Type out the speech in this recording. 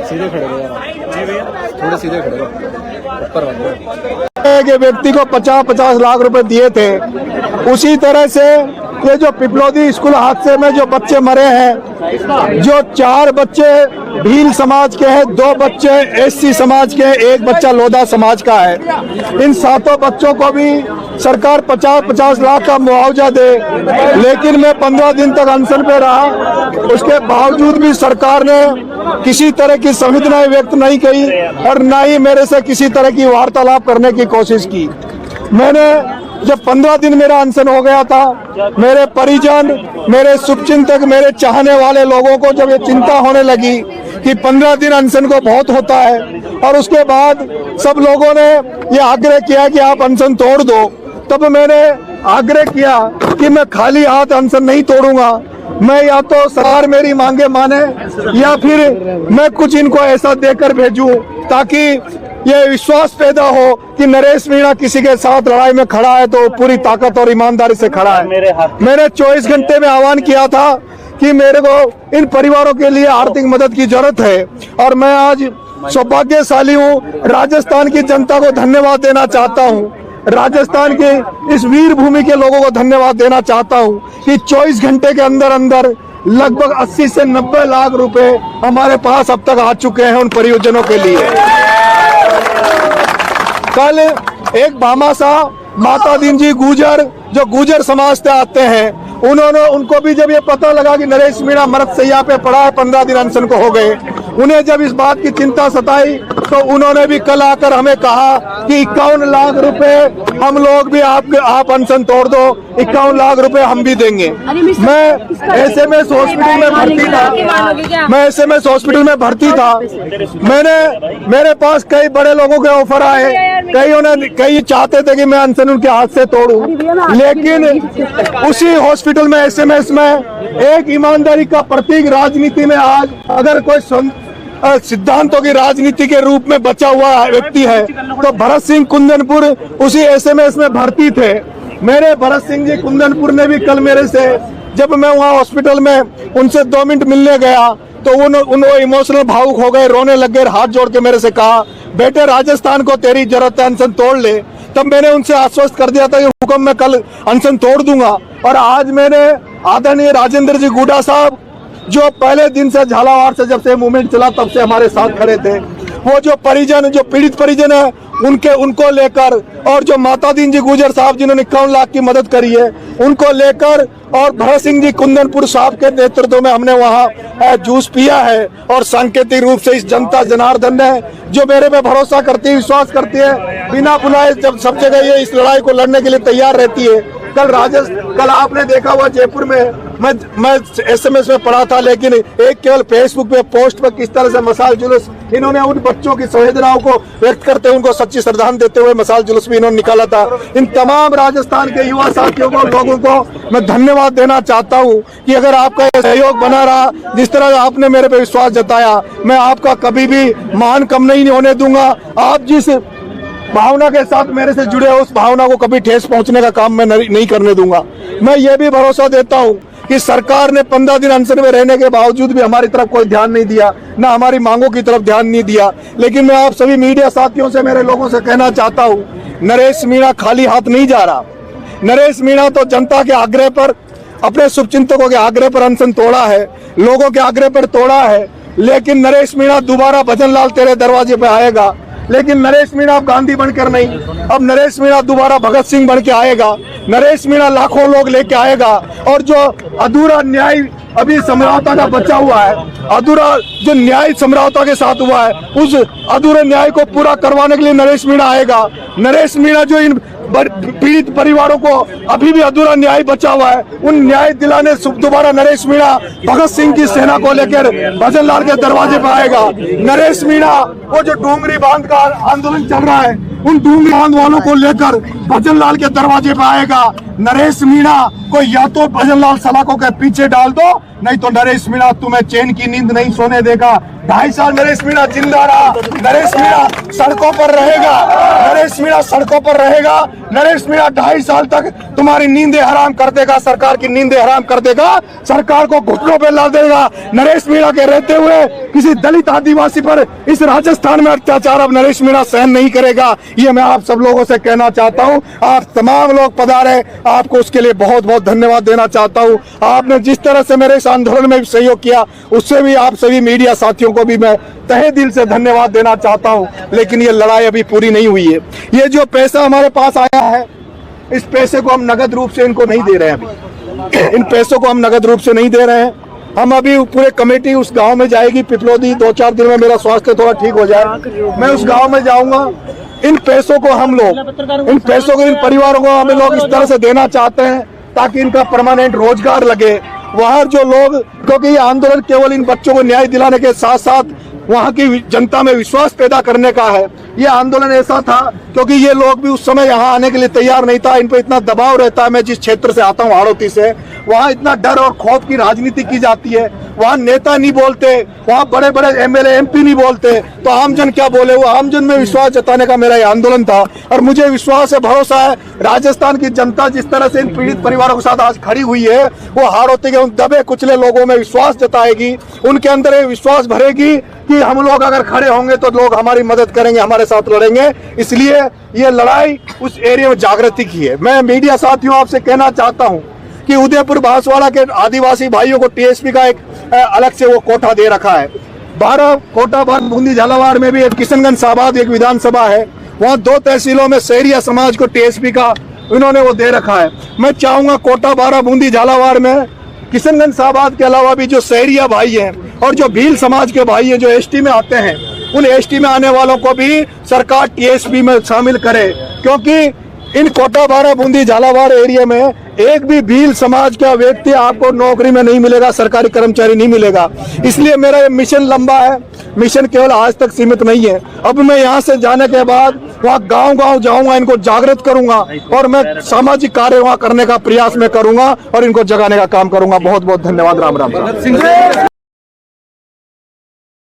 सीधे खड़े रहो जी भैया, थोड़े सीधे खड़े रहो, ऊपर के व्यक्ति को 50-50 लाख रुपए दिए थे। उसी तरह से ये जो पिपलौदी स्कूल हादसे में जो बच्चे मरे हैं, जो 4 बच्चे भील समाज के हैं, 2 बच्चे एससी समाज के, 1 बच्चा लोधा समाज का है। इन 7 बच्चों को भी सरकार 50-50 लाख का मुआवजा दे, लेकिन मैं 15 दिन तक अनशन पे रहा। उसके बावजूद भी सरकार ने किसी तरह की संवेदनाएं व्यक्त नहीं की और न ही मेरे से किसी तरह की वार्तालाप करने की कोशिश की। मैंने जब 15 दिन मेरा अनशन हो गया था, मेरे परिजन, मेरे शुभचिंतक, मेरे चाहने वाले लोगों को जब ये चिंता होने लगी कि 15 दिन अनशन को बहुत होता है, और उसके बाद सब लोगों ने ये आग्रह किया कि आप अनशन तोड़ दो, तब मैंने आग्रह किया कि मैं खाली हाथ अनशन नहीं तोड़ूंगा। मैं या तो सरकार मेरी मांगे माने या फिर मैं कुछ इनको ऐसा देकर भेजूं ताकि ये विश्वास पैदा हो कि नरेश मीणा किसी के साथ लड़ाई में खड़ा है तो पूरी ताकत और ईमानदारी से खड़ा है। मैंने 24 घंटे में आह्वान किया था कि मेरे को इन परिवारों के लिए आर्थिक मदद की जरूरत है, और मैं आज सौभाग्यशाली हूँ। राजस्थान की जनता को धन्यवाद देना चाहता हूँ, राजस्थान के इस वीर भूमि के लोगों को धन्यवाद देना चाहता हूँ कि 24 घंटे के अंदर अंदर लगभग 80 से 90 लाख रुपए हमारे पास अब तक आ चुके हैं उन परियोजनों के लिए। कल एक भामाशाह माता दीन जी गुजर, जो गुजर समाज से आते हैं, उनको भी जब ये पता लगा कि नरेश मीणा मृत शैया पे पड़ा है, 15 दिन अनशन को हो गए, उन्हें जब इस बात की चिंता सताई तो उन्होंने भी कल आकर हमें कहा कि 51 लाख रुपए हम लोग भी आप अनशन तोड़ दो, 51 लाख रुपए हम भी देंगे। मैं एसएमएस हॉस्पिटल में भर्ती था, मेरे पास कई बड़े लोगों के ऑफर आए, कई चाहते थे कि मैं अनशन उनके हाथ से तोड़ूं, लेकिन उसी हॉस्पिटल में एसएमएस में एक ईमानदारी का प्रतीक राजनीति में आज अगर कोई सिद्धांतों की राजनीति के रूप में बचा हुआ व्यक्ति है तो भरत सिंह कुंदनपुर उसी एसएमएस में भर्ती थे। मेरे भरत सिंह जी कुंदनपुर ने भी कल मेरे से, जब मैं वहाँ हॉस्पिटल में उनसे 2 मिनट मिलने गया तो वो इमोशनल भावुक हो गए, रोने लग गए, हाथ जोड़ के मेरे से कहा, बेटे राजस्थान को तेरी जरूरत है, अनशन तोड़ ले। तब मैंने उनसे आश्वस्त कर दिया था कि हुक्म मैं कल अनशन तोड़ दूंगा। और आज मैंने आदरणीय राजेंद्र जी गुडा साहब, जो पहले दिन से झालावाड़ से जब से मूवमेंट चला तब से हमारे साथ खड़े थे, वो जो परिजन, जो पीड़ित परिजन है उनको लेकर, और जो माता दीन जी गुजर साहब जिन्होंने 51 लाख की मदद करी है उनको लेकर, और भरत सिंह जी कुंदनपुर साहब के नेतृत्व में हमने वहाँ जूस पिया है। और सांकेतिक रूप से इस जनता जनार्दन ने जो मेरे पे भरोसा करती है, विश्वास करती है, बिना बुलाए जब सब जगह ये इस लड़ाई को लड़ने के लिए तैयार रहती है। कल आपने देखा हुआ जयपुर में मैं एसएमएस में पढ़ा था, लेकिन एक केवल फेसबुक पे पोस्ट पर किस तरह से मसाल जुलूस इन्होंने उन बच्चों की संवेदनाओं को व्यक्त करते हुए उनको सच्ची श्रद्धांजलि देते हुए मसाल जुलूस भी इन्होंने निकाला था। इन तमाम राजस्थान के युवा साथियों को, लोगों को मैं धन्यवाद देना चाहता हूं कि अगर आपका सहयोग बना रहा, जिस तरह आपने मेरे पे विश्वास जताया, मैं आपका कभी भी मान कम नहीं होने दूंगा। आप जिस भावना के साथ मेरे से जुड़े हो, उस भावना को कभी ठेस पहुंचने का काम मैं नहीं करने दूंगा। मैं ये भी भरोसा देता हूं कि सरकार ने 15 दिन अनशन में रहने के बावजूद भी हमारी तरफ कोई ध्यान नहीं दिया, ना हमारी मांगों की तरफ ध्यान नहीं दिया। लेकिन मैं आप सभी मीडिया साथियों से, मेरे लोगों से कहना चाहता हूं, नरेश मीणा खाली हाथ नहीं जा रहा। नरेश मीणा तो जनता के आग्रह पर, अपने शुभचिंतकों के आग्रह पर अनशन तोड़ा है, लोगों के आग्रह पर तोड़ा है। लेकिन नरेश मीणा दोबारा भजन लाल तेरे दरवाजे पे आएगा, लेकिन नरेश मीणा अब गांधी बनकर नहीं, अब नरेश मीणा दोबारा भगत सिंह बन के आएगा। नरेश मीणा लाखों लोग लेके आएगा, और जो अधूरा न्याय अभी समझौता का बचा हुआ है, अधूरा जो न्याय समझौता के साथ हुआ है, उस अधूरे न्याय को पूरा करवाने के लिए नरेश मीणा आएगा। नरेश मीणा जो इन पीड़ित परिवारों को अभी भी अधूरा न्याय बचा हुआ है, उन न्याय दिलाने दोबारा नरेश मीणा भगत सिंह की सेना को लेकर भजन लाल के दरवाजे पर आएगा। नरेश मीणा वो जो डूंगरी बांध का आंदोलन चल रहा है, उन डूंगरी बांध वालों को लेकर भजन लाल के दरवाजे पर आएगा। नरेश मीणा को या तो भजन लाल सलाखों के पीछे डाल दो नहीं तो नरेश मीणा तुम्हें चैन की नींद नहीं सोने देगा। 2.5 साल नरेश मीणा जिंदा रहा, नरेश मीणा सड़कों पर रहेगा, नरेश मीणा सड़कों पर रहेगा, नरेश मीणा 2.5 साल तक तुम्हारी नींदें हराम कर देगा, सरकार की नींदें हराम कर देगा, सरकार को घुटनों पे ला देगा। नरेश मीणा के रहते हुए किसी दलित आदिवासी पर इस राजस्थान में अत्याचार अब नरेश मीणा सहन नहीं करेगा। ये मैं आप सब लोगों से कहना चाहता हूँ। आप तमाम लोग पधारे, आपको उसके लिए बहुत बहुत धन्यवाद देना चाहता हूँ। आपने जिस तरह से मेरे इस आंदोलन में सहयोग किया, उससे भी आप सभी मीडिया साथियों को भी मैं तहे दिल से धन्यवाद देना चाहता हूँ। लेकिन ये लड़ाई अभी पूरी नहीं हुई है। ये जो पैसा हमारे पास आया है, इस पैसे को हम नगद रूप से इनको नहीं दे रहे हैं। अभी इन पैसों को हम नगद रूप से नहीं दे रहे हैं। हम अभी पूरे कमेटी उस गांव में जाएगी, पिपलोदी। 2-4 दिन में मेरा स्वास्थ्य थोड़ा ठीक हो जाए, मैं उस गांव में जाऊंगा। इन पैसों को हम लोग, इन पैसों को इन परिवारों को हम लोग इस तरह से देना चाहते हैं ताकि इनका परमानेंट रोजगार लगे। वहाँ जो लोग, क्योंकि ये आंदोलन केवल इन बच्चों को न्याय दिलाने के साथ साथ वहाँ की जनता में विश्वास पैदा करने का है। ये आंदोलन ऐसा था क्योंकि ये लोग भी उस समय यहाँ आने के लिए तैयार नहीं था। इन पर इतना दबाव रहता है। मैं जिस क्षेत्र से आता हूँ, हाड़ौती से, वहाँ इतना डर और खौफ की राजनीति की जाती है। वहाँ नेता नहीं बोलते, वहाँ बड़े बड़े एमएलए एमपी नहीं बोलते, तो आमजन क्या बोले। वो आमजन में विश्वास जताने का मेरा ये आंदोलन था और मुझे विश्वास है, भरोसा है, राजस्थान की जनता जिस तरह से इन पीड़ित परिवारों के साथ आज खड़ी हुई है, वो हाड़ौती के उन दबे कुचले लोगों में विश्वास जताएगी। उनके अंदर ये विश्वास भरेगी कि हम लोग अगर खड़े होंगे तो लोग हमारी मदद करेंगे, हमारे साथ लड़ेंगे। इसलिए ये लड़ाई उस एरिया में जागृति की है। मैं मीडिया साथियों आपसे कहना चाहता हूँ कि उदयपुर बांसवाड़ा के आदिवासी भाइयों को टीएसपी का एक अलग से वो कोटा दे रखा है। 12 कोटा बूंदी झालावाड़ में भी एक किशनगंज साबाद एक विधानसभा है, वहाँ 2 तहसीलों में शहरिया समाज को टीएसपी का इन्होंने वो दे रखा है। मैं चाहूंगा कोटा 12 बूंदी झालावाड़ में किशनगंज साबाद के अलावा भी जो शहरिया भाई हैं और जो भील समाज के भाई हैं जो एसटी में आते हैं, उन एसटी में आने वालों को भी सरकार टीएसपी में शामिल करे, क्योंकि इन कोटा 12 बूंदी झालावाड़ एरिया में एक भी भील समाज का व्यक्ति आपको नौकरी में नहीं मिलेगा, सरकारी कर्मचारी नहीं मिलेगा। इसलिए मेरा ये मिशन लंबा है, मिशन केवल आज तक सीमित नहीं है। अब मैं यहाँ से जाने के बाद वहाँ गांव-गांव जाऊंगा, इनको जागृत करूंगा और मैं सामाजिक कार्य वहाँ करने का प्रयास में करूंगा और इनको जगाने का काम करूंगा। बहुत बहुत धन्यवाद। राम राम।